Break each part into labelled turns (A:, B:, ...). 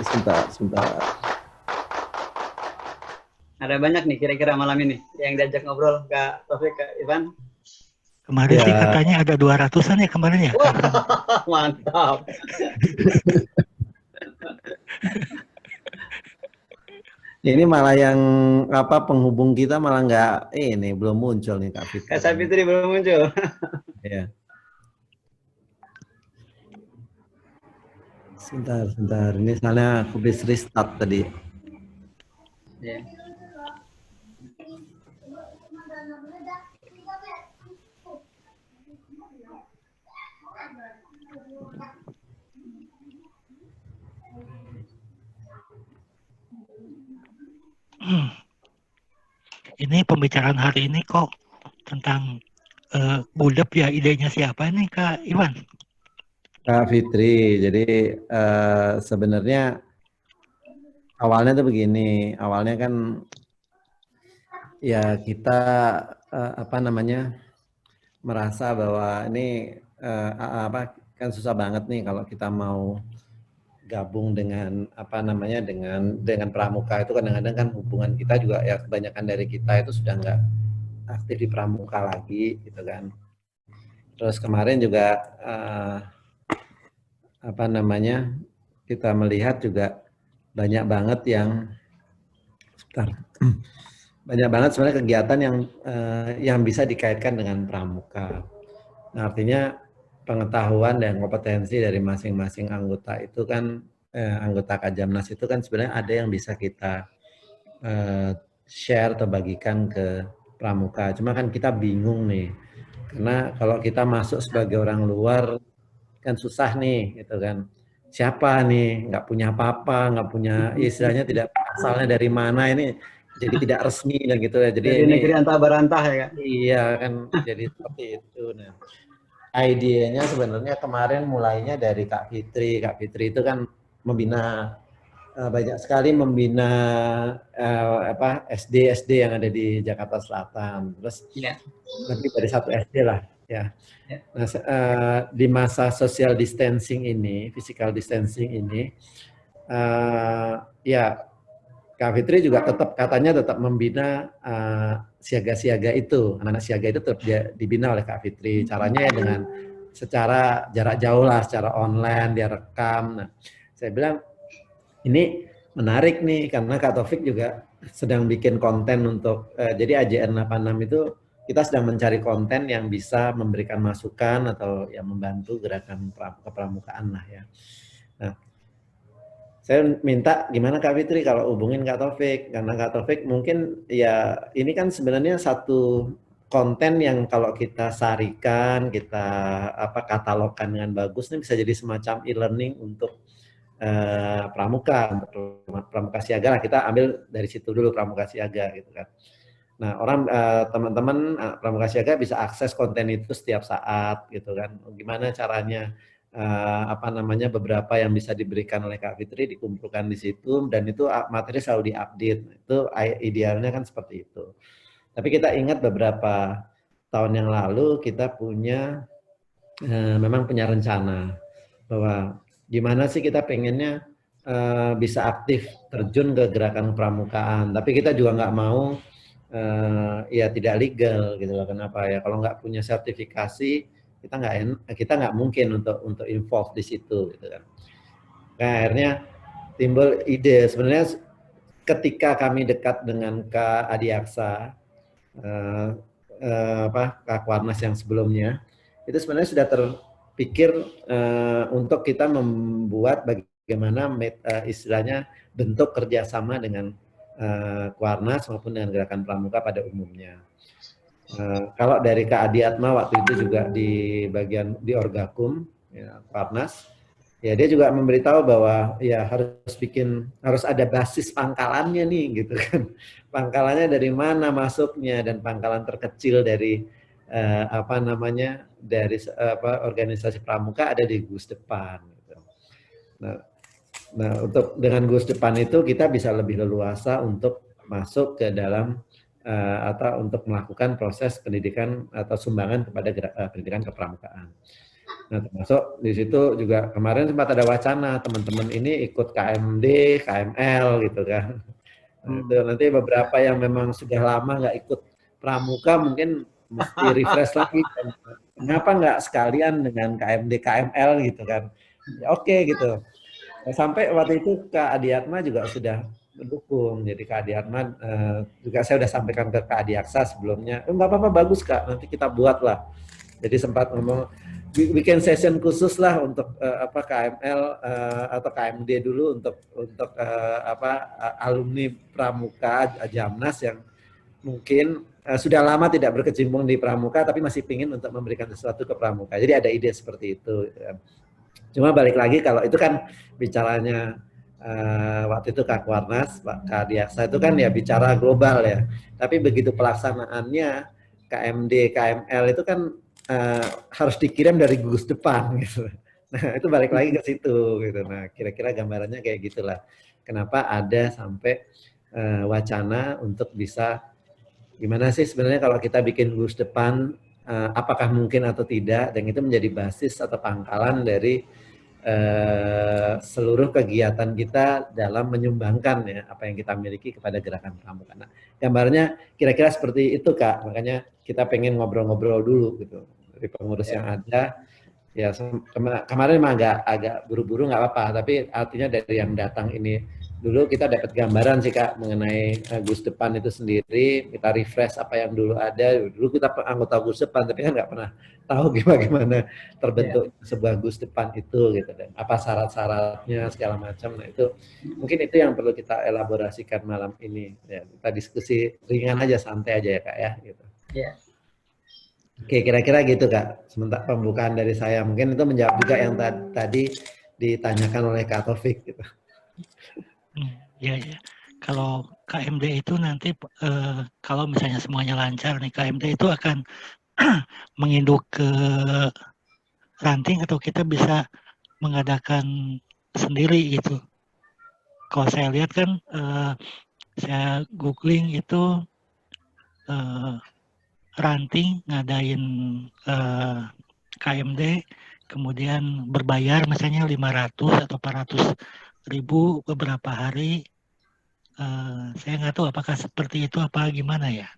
A: Sebentar, sebentar.
B: Ada banyak nih kira-kira malam ini yang diajak ngobrol Kak Taufik, Kak Ivan.
C: Kemarin sih
A: Ya,
C: katanya ada 200-an ya kemarin ya, Kak
B: Wah,
C: Ivan.
B: mantap.
A: ini malah yang apa penghubung kita malah nggak ini belum muncul nih Kak
B: Kak
A: Fitri.
B: Sapitri belum muncul.
A: Ya, sebentar, sebentar. Ini soalnya aku bisa restart tadi.
B: Ya.
C: Ini pembicaraan hari ini kok tentang budak ya, idenya siapa nih Kak Iwan?
A: Kak Fitri, jadi sebenarnya awalnya tuh begini, awalnya kan ya kita apa namanya merasa bahwa ini apa kan susah banget nih kalau kita mau gabung dengan apa namanya dengan pramuka itu kadang-kadang kan hubungan kita juga ya kebanyakan dari kita itu sudah nggak aktif di pramuka lagi gitu kan. Terus kemarin juga apa namanya kita melihat juga banyak banget yang sebentar, banyak banget sebenarnya kegiatan yang bisa dikaitkan dengan pramuka. Nah, artinya pengetahuan dan kompetensi dari masing-masing anggota itu kan anggota Kajamnas itu kan sebenarnya ada yang bisa kita eh, share atau bagikan ke pramuka. Cuma kan kita bingung nih, karena kalau kita masuk sebagai orang luar kan susah nih, gitu kan. Siapa nih, nggak punya apa-apa, nggak punya istilahnya tidak asalnya dari mana ini, jadi tidak resmi dan gitu ya. Jadi
B: Jadi
A: ini
B: negeri antah berantah ya Kak.
A: iya kan jadi seperti itu. Nah, idenya sebenarnya kemarin mulainya dari Kak Fitri. Kak Fitri itu kan membina banyak sekali membina apa SD yang ada di Jakarta Selatan. Terus
B: Iya.
A: lebih dari satu SD lah ya.
B: Ya.
A: Nah, di masa social distancing ini, physical distancing ini, ya Kak Fitri juga tetap katanya tetap membina siaga-siaga itu, anak-anak siaga itu tetap dibina oleh Kak Fitri. Caranya ya dengan secara jarak jauh lah, secara online dia rekam. Nah, saya bilang ini menarik nih karena Kak Taufik juga sedang bikin konten untuk jadi AJR 86 itu kita sedang mencari konten yang bisa memberikan masukan atau yang membantu gerakan kepramukaan lah ya. Nah, saya minta gimana Kak Fitri kalau hubungin Kak Taufik karena Kak Taufik mungkin ya ini kan sebenarnya satu konten yang kalau kita sarikan, kita apa katalogkan dengan bagus nih bisa jadi semacam e-learning untuk pramuka, untuk pramuka siaga lah kita ambil dari situ dulu pramuka siaga gitu kan. Nah, orang teman-teman pramuka siaga bisa akses konten itu setiap saat gitu kan. Gimana caranya apa namanya beberapa yang bisa diberikan oleh Kak Fitri dikumpulkan di situ dan itu materi selalu diupdate. Itu idealnya kan seperti itu. Tapi kita ingat beberapa tahun yang lalu kita punya memang punya rencana bahwa gimana sih kita pengennya bisa aktif terjun ke gerakan pramukaan, tapi kita juga nggak mau ya tidak legal gitu loh. Kenapa ya? Kalau nggak punya sertifikasi kita nggak mungkin untuk involve di situ gitu kan. Nah, akhirnya timbul ide sebenarnya ketika kami dekat dengan Kak Adiaksa eh, apa Kak Warnas yang sebelumnya itu sebenarnya sudah terpikir untuk kita membuat bagaimana istilahnya bentuk kerjasama dengan Kuarnas maupun dengan gerakan pramuka pada umumnya. Kalau dari Kak Adi Atma waktu itu juga di bagian di Orgakum, ya, Kuarnas, ya dia juga memberitahu bahwa ya harus ada basis pangkalannya nih gitu kan. Pangkalannya dari mana masuknya dan pangkalan terkecil dari apa namanya dari apa organisasi pramuka ada di Gus Depan gitu. Nah, untuk dengan Gus Depan itu kita bisa lebih leluasa untuk masuk ke dalam atau untuk melakukan proses pendidikan atau sumbangan kepada pendidikan kepramukaan. Nah, termasuk di situ juga kemarin sempat ada wacana teman-teman ini ikut KMD, KML gitu kan. Nah, itu nanti beberapa yang memang sudah lama nggak ikut pramuka mungkin mesti refresh lagi. Kenapa nggak sekalian dengan KMD, KML gitu kan? Ya oke gitu. Nah, sampai waktu itu Kak Adiatma juga sudah mendukung. Jadi Kak Adiatma juga saya sudah sampaikan ke Kak Adiaksa sebelumnya. Nggak apa-apa bagus Kak, nanti kita buat lah. Jadi sempat ngomong bikin session khusus lah untuk apa KML atau KMD dulu untuk alumni Pramuka Jamnas yang mungkin sudah lama tidak berkecimpung di Pramuka tapi masih pingin untuk memberikan sesuatu ke Pramuka. Jadi ada ide seperti itu. Cuma balik lagi kalau itu kan bicaranya waktu itu Kak Warnas, Kak Diaksa itu kan ya bicara global ya. Tapi begitu pelaksanaannya KMD, KML itu kan harus dikirim dari gugus depan gitu. Nah itu balik lagi ke situ gitu. Nah kira-kira gambarannya kayak gitulah. Kenapa ada sampai wacana untuk bisa gimana sih sebenarnya kalau kita bikin gugus depan apakah mungkin atau tidak, dan itu menjadi basis atau pangkalan dari seluruh kegiatan kita dalam menyumbangkan ya apa yang kita miliki kepada gerakan pramuka. Nah, gambarnya kira-kira seperti itu Kak, makanya kita pengen ngobrol-ngobrol dulu gitu dari pengurus yang ada. Ya kemarin emang agak buru-buru nggak apa-apa, tapi artinya dari yang datang ini dulu kita dapat gambaran sih Kak mengenai Gus Depan itu sendiri, kita refresh apa yang dulu ada. Dulu kita anggota Gus Depan tapi kan nggak pernah tahu gimana terbentuk sebuah Gus Depan itu gitu, dan apa syarat-syaratnya segala macam. Nah itu mungkin itu yang perlu kita elaborasikan malam ini ya, kita diskusi ringan aja, santai aja ya Kak ya gitu.
B: Yeah.
A: Oke, kira-kira gitu Kak. Sementara pembukaan dari saya, mungkin itu menjawab juga yang tadi ditanyakan oleh Kak Taufik gitu.
C: Ya. Kalau KMD itu nanti kalau misalnya semuanya lancar nih, KMD itu akan menginduk ke ranting atau kita bisa mengadakan sendiri gitu. Kalau saya lihat kan saya googling itu ranting ngadain KMD kemudian berbayar misalnya 500 atau 400.000 beberapa hari. Saya nggak tahu apakah seperti itu apa gimana ya.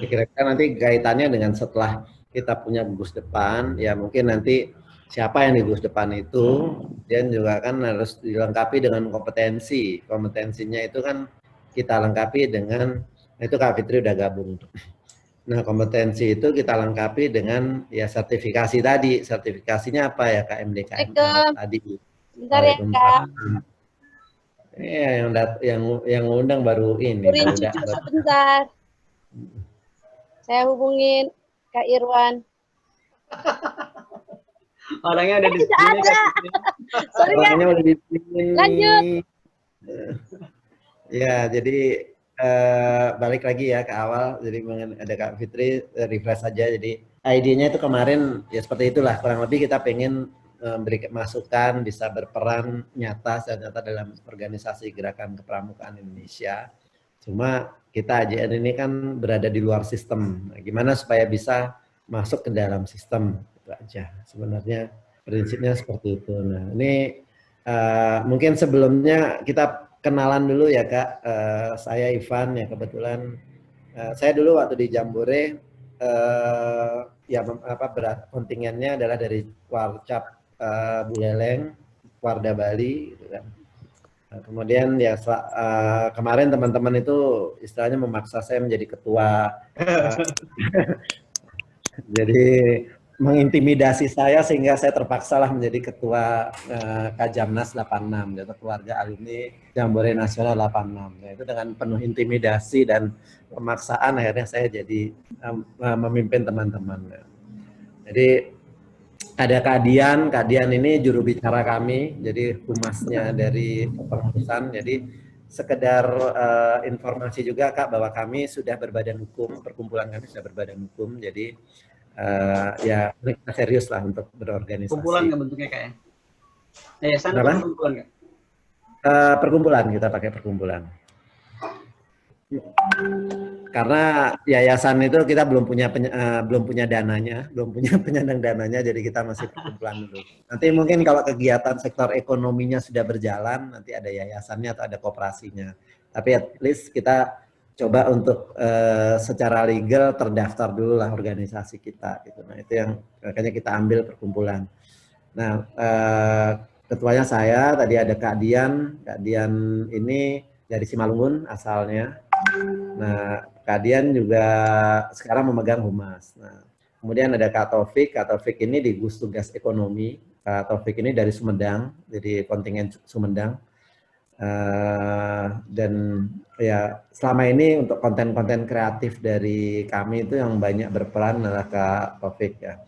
A: Kira-kira nanti kaitannya dengan setelah kita punya gugus depan, ya mungkin nanti siapa yang di gugus depan itu, dan juga kan harus dilengkapi dengan kompetensi. Kompetensinya itu kan kita lengkapi dengan, itu Kak Fitri udah gabung. Nah kompetensi itu kita lengkapi dengan ya sertifikasi tadi. Sertifikasinya apa ya KMD KML tadi.
D: Bentar ya Kak.
A: Iya yang undang baru ini.
D: Baru sebentar. Saya hubungin Kak Irwan.
B: Orangnya udah di sini.
D: Sorry,
A: orangnya udah di sini.
D: Lanjut.
A: Ya, jadi balik lagi ya ke awal. Jadi ada Kak Fitri, refresh saja. Jadi idenya itu kemarin ya seperti itulah. Kurang lebih kita pengen memberi masukan, bisa berperan nyata dalam organisasi gerakan kepramukaan Indonesia. Cuma kita AJN ini kan berada di luar sistem. Nah, gimana supaya bisa masuk ke dalam sistem, itu aja. Sebenarnya prinsipnya seperti itu. Nah, ini mungkin sebelumnya kita kenalan dulu ya Kak. Saya Ivan ya, kebetulan saya dulu waktu di Jambore kontingennya adalah dari Warcap Buleleng, Warda Bali gitu kan. Nah, kemudian ya kemarin teman-teman itu istilahnya memaksa saya menjadi ketua. Jadi mengintimidasi saya sehingga saya terpaksa lah menjadi ketua Kajamnas 86, yaitu keluarga alumni Jambore Nasional 86. Nah, itu dengan penuh intimidasi dan pemaksaan akhirnya saya jadi memimpin teman-teman. Jadi ada Kak Dian ini juru bicara kami, jadi humasnya dari pengurusan. Jadi sekedar informasi juga Kak bahwa kami sudah berbadan hukum, perkumpulan kami sudah berbadan hukum, jadi ya kita serius lah untuk berorganisasi.
B: Kumpulan nggak bentuknya Kak ya? Yayasan atau perkumpulan Kak?
A: Perkumpulan, kita pakai perkumpulan. Karena yayasan itu kita belum punya dananya, belum punya penyandang dananya, jadi kita masih perkumpulan dulu. Nanti mungkin kalau kegiatan sektor ekonominya sudah berjalan, nanti ada yayasannya atau ada koperasinya. Tapi at least kita coba untuk secara legal terdaftar dulu lah organisasi kita. Gitu. Nah itu yang makanya kita ambil perkumpulan. Nah ketuanya saya, tadi ada Kak Dian ini dari Simalungun asalnya. Nah, Kak Dian juga sekarang memegang humas. Nah, kemudian ada Kak Taufik ini di gugus tugas ekonomi. Kak Taufik ini dari Sumedang, jadi kontingen Sumedang. Dan ya selama ini untuk konten-konten kreatif dari kami itu yang banyak berperan adalah Kak Taufik ya.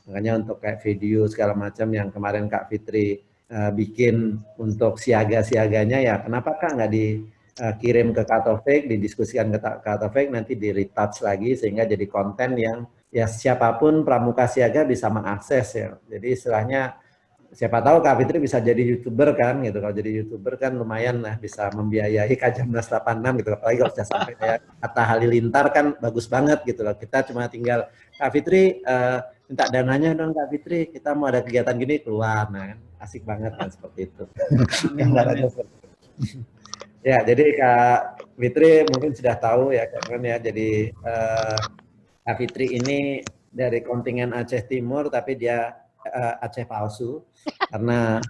A: Makanya untuk kayak video segala macam yang kemarin Kak Fitri bikin untuk siaga-siaganya ya, kenapa Kak nggak dikirim ke Kak Taufik, didiskusikan ke Kak Taufik, nanti di-retouch lagi sehingga jadi konten yang ya siapapun pramuka siaga bisa mengakses ya. Jadi istilahnya siapa tahu Kak Fitri bisa jadi YouTuber kan gitu. Kalau jadi YouTuber kan lumayan lah bisa membiayai Kajamnas 86 gitu. Apalagi kalau sudah sampai kayak Atta Halilintar kan bagus banget gitu loh. Kita cuma tinggal Kak Fitri minta dananya dong Kak Fitri, kita mau ada kegiatan gini keluar. Nah, asik banget kan seperti itu. Ya, jadi Kak Fitri mungkin sudah tahu ya kan ya. Jadi Kak Fitri ini dari kontingen Aceh Timur tapi dia Aceh palsu karena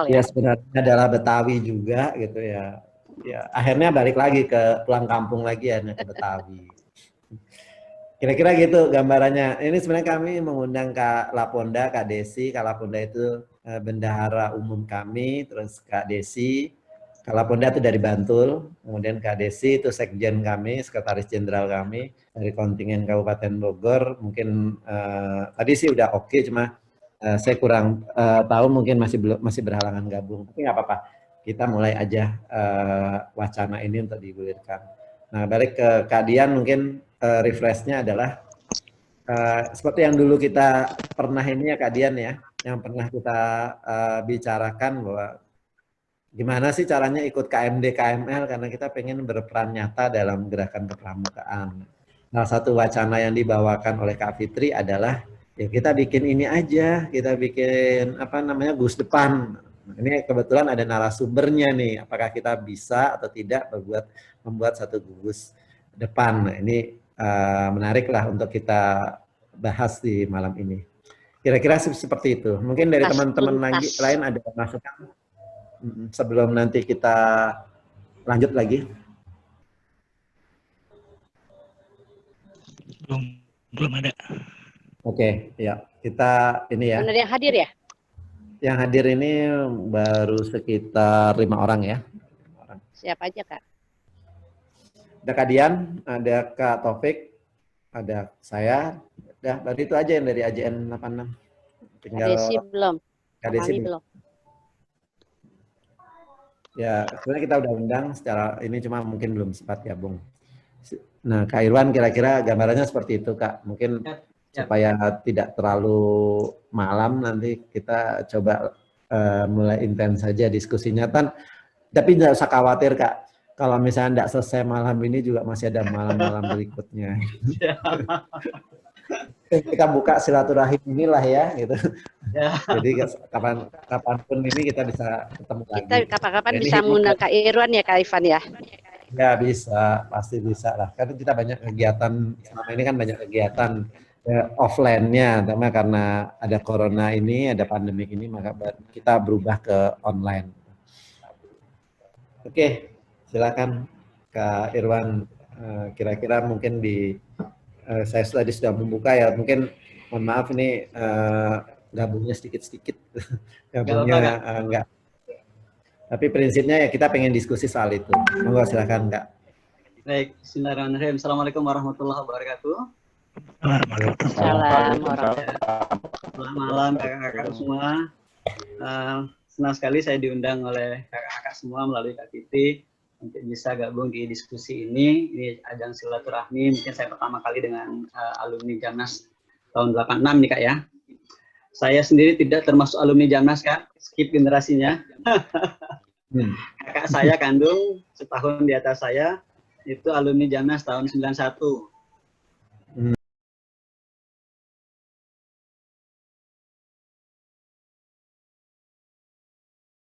A: dia sebenarnya adalah Betawi juga gitu ya. Ya akhirnya balik lagi ke pulang kampung lagi akhirnya ke Betawi. Kira-kira gitu gambarannya. Ini sebenarnya kami mengundang Kak Laponda, Kak Desi. Kak Laponda itu bendahara umum kami, terus Kak Desi. Kak Laponda itu dari Bantul, kemudian Kak Desi itu sekjen kami, sekretaris jenderal kami dari kontingen Kabupaten Bogor. Mungkin tadi sih udah oke, cuma saya kurang tahu mungkin masih berhalangan gabung. Tapi nggak apa-apa, kita mulai aja wacana ini untuk digulirkan. Nah balik ke Kak Dian mungkin refreshnya adalah seperti yang dulu kita pernah ini ya Kak Dian ya, yang pernah kita bicarakan bahwa gimana sih caranya ikut KMD KML karena kita pengen berperan nyata dalam gerakan kepramukaan. Salah satu wacana yang dibawakan oleh Kak Fitri adalah ya kita bikin ini aja, kita bikin apa namanya Gus Depan. Ini kebetulan ada narasumbernya nih, apakah kita bisa atau tidak membuat satu gugus depan. Nah, ini menarik lah untuk kita bahas di malam ini. Kira-kira seperti itu. Mungkin dari teman-teman lain ada masukan sebelum nanti kita lanjut lagi.
C: Belum ada.
A: Oke, ya kita ini ya.
D: Benar yang hadir ya?
A: Yang hadir ini baru sekitar 5 orang ya.
D: Siapa aja Kak?
A: Ada Kak Dian, ada Kak Taufik, ada saya. Udah, baru itu aja yang dari AJN 86. Tinggal
D: Kak Desi belum.
A: Kak Desi
D: belum.
A: Ya, sebenarnya kita udah undang secara ini cuma mungkin belum sempat gabung. Nah, Kak Irwan kira-kira gambarannya seperti itu, Kak. Mungkin supaya tidak terlalu malam nanti kita coba mulai intens saja diskusinya. Tapi tidak usah khawatir, Kak. Kalau misalnya tidak selesai malam ini juga masih ada malam-malam berikutnya. Kita buka silaturahim inilah ya, gitu. Ya. Jadi kapanpun ini kita bisa ketemu lagi.
D: Kita kapan-kapan bisa mengundang Kak Irwan ya, Kak Ivan ya?
A: Ya bisa, pasti bisa lah. Karena kita banyak kegiatan, selama ini kan banyak kegiatan offline-nya. Karena ada corona ini, ada pandemik ini, maka kita berubah ke online. Oke. Silakan Kak Irwan, kira-kira mungkin saya tadi sudah membuka ya, mungkin mohon maaf ini gabungnya sedikit-sedikit, gabungnya enggak. Tapi prinsipnya ya kita pengen diskusi soal itu. Monggo silakan Kak.
B: Baik, bismillahirrahmanirrahim. Assalamualaikum warahmatullahi wabarakatuh.
D: Waalaikumsalam warahmatullahi
B: wabarakatuh. Selamat malam kakak-kakak semua. Senang sekali saya diundang oleh kakak-kakak semua melalui Kak Fitri untuk bisa gabung di diskusi ini. Ini ajang silaturahmi, mungkin saya pertama kali dengan alumni Jamnas tahun 86 nih Kak ya. Saya sendiri tidak termasuk alumni Jamnas Kak, skip generasinya. Kakak saya kandung setahun di atas saya, itu alumni Jamnas tahun 91.